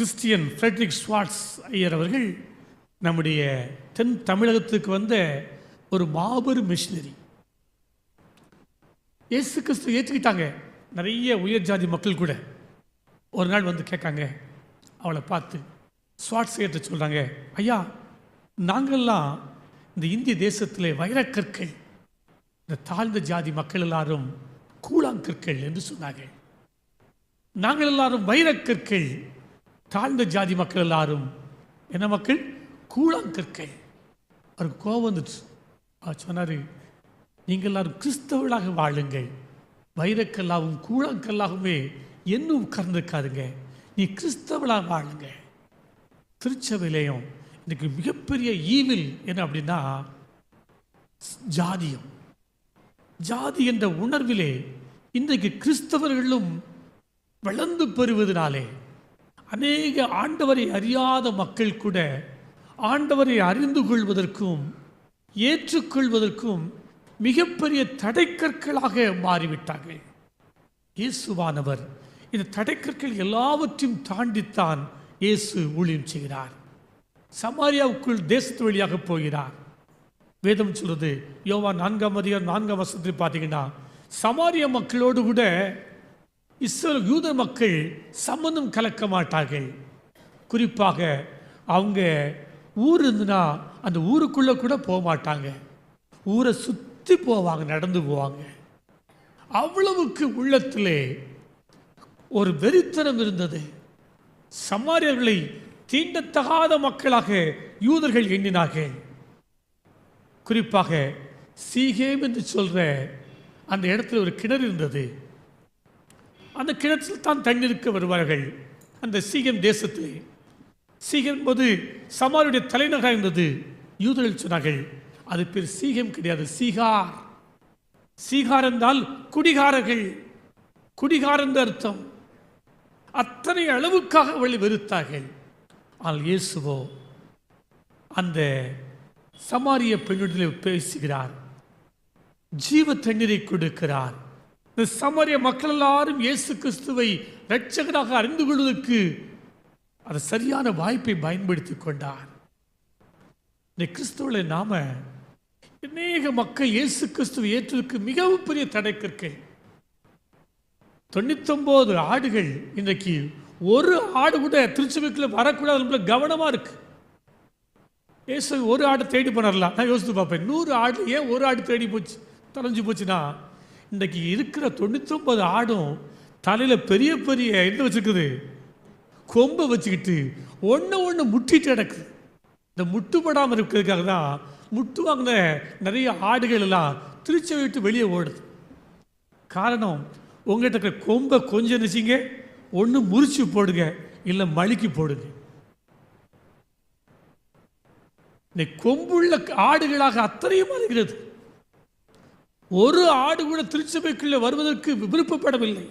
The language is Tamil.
கிறிஸ்டியன் ஃப்ரெட்ரிக் ஸ்வார்ட்ஸ் ஐயர் அவர்கள் நம்முடைய தென் தமிழகத்துக்கு வந்த ஒரு மாபெரும் மிஷினரி. இயேசு கிறிஸ்து ஏற்றுக்கிட்டாங்க. நிறைய உயர் ஜாதி மக்கள் கூட ஒரு நாள் வந்து கேட்காங்க. அவளை பார்த்து ஸ்வார்ட்ஸ் ஐயர்கிட்ட சொல்கிறாங்க, ஐயா, நாங்கள்லாம் இந்த இந்திய தேசத்தில் வைரக்கற்கள், இந்த தாழ்ந்த ஜாதி மக்கள் எல்லாரும் கூழாங்கற்கள் என்று சொன்னாங்க. நாங்கள் எல்லாரும் வைரக்கற்கள், தாழ்ந்த ஜாதி மக்கள் எல்லாரும் என்ன மக்கள்? கூழாங்கற்கள். அவருக்கு கோபம் வந்துச்சு. அவர் சொன்னார், நீங்கள் எல்லாரும் கிறிஸ்தவர்களாக வாழுங்கள், வைரக்கல்லாகவும் கூழாங்கல்லாகவுமே இன்னும் உட்கார்ந்துருக்காருங்க, நீ கிறிஸ்தவளாக வாழுங்க. திருச்சபையிலையும் இன்னைக்கு மிகப்பெரிய ஈவில் என்ன அப்படின்னா ஜாதியம். ஜாதி என்ற உணர்விலே இன்றைக்கு கிறிஸ்தவர்களும் வளர்ந்து பெறுவதனாலே அநேக ஆண்டவரை அறியாத மக்கள் கூட ஆண்டவரை அறிந்து கொள்வதற்கும் ஏற்றுக்கொள்வதற்கும் மிகப்பெரிய தடைக்கற்களாக மாறிவிட்டார்கள். இயேசுவானவர் இந்த தடைக்கற்கள் எல்லாவற்றையும் தாண்டித்தான் இயேசு ஊழியம் செய்கிறார். சமாரியாவுக்குள் தேசத்து வழியாக போகிறார். வேதம் சொல்றது, யோவான் 4:4 பார்த்தீங்கன்னா, சமாரிய மக்களோடு கூட இஸ்ரவேல் யூத மக்கள் சம்பந்தம் கலக்க மாட்டார்கள். குறிப்பாக அவங்க ஊர் இருந்துன்னா அந்த ஊருக்குள்ளே கூட போக மாட்டாங்க. ஊரை சுற்றி போவாங்க, நடந்து போவாங்க. அவ்வளவுக்கு உள்ளத்திலே ஒரு வெறித்தனம் இருந்தது. சமாரியர்களை தீண்டத்தகாத மக்களாக யூதர்கள் எண்ணினார்கள். குறிப்பாக சீகேம் என்று சொல்ற அந்த இடத்துல ஒரு கிணறு இருந்தது. அந்த கிணற்றில் தான் தண்ணீருக்கு வருவார்கள். அந்த சீகேம் தேசத்திலே, சீகேம் போது சமாரியுடைய தலைநகராக இருந்தது. யூதர்கள் சொன்னார்கள், அது பேர் சீகேம் கிடையாது, சீகார். சீகார் என்றால் குடிகாரர்கள், குடிகார் என்ற அர்த்தம். அத்தனை அளவுக்காக அவளை வெறுத்தார்கள். ஆனால் இயேசுவோ அந்த சமாரிய பெண்ணிடத்தில் பேசுகிறார், ஜீவ தண்ணீரை கொடுக்கிறார். இந்த சமாரிய மக்கள் எல்லாரும் இயேசு கிறிஸ்துவை இரட்சகராக அறிந்து கொள்வதற்கு அது சரியான வாய்ப்பை பயன்படுத்தி கொண்டார். இந்த கிறிஸ்துவை நாம அநேக மக்கள் இயேசு கிறிஸ்துவை ஏற்றுவதற்கு மிகவும் பெரிய தடைக்கற்கள். 99 ஆடுகள், இன்றைக்கு ஒரு ஆடு கூட திருச்சபைக்குள்ள வரக்கூடாது, கவனமா இருக்கு. ஏசு ஒரு ஆடு தேடி போனார்லாம். நான் யோசித்து பார்ப்பேன், 100 ஆடு ஏன் ஒரு ஆடு தேடி போச்சு, தொலைஞ்சு போச்சுன்னா, இன்றைக்கி இருக்கிற 99 ஆடும் தலையில் பெரிய பெரிய என்ன வச்சுருக்குது, கொம்பை வச்சுக்கிட்டு ஒன்று முட்டிட்டு கிடக்குது. இந்த முட்டுப்படாமல் இருக்கிறதுக்காக தான் முட்டு வாங்கின நிறைய ஆடுகள் எல்லாம் திருச்சபை விட்டு வெளியே ஓடுது. காரணம், உங்கள்கிட்ட இருக்கிற கொம்பை கொஞ்சம் நினச்சிங்க, ஒன்று முறிச்சு போடுங்க, இல்லை மழுக்கி போடுங்க. கொம்புள்ள ஆடுகளாக அத்தனையும் இருக்கிறது. ஒரு ஆடு கூட திருச்சபைக்குள்ளே வருவதற்கு விருப்பப்படவில்லை.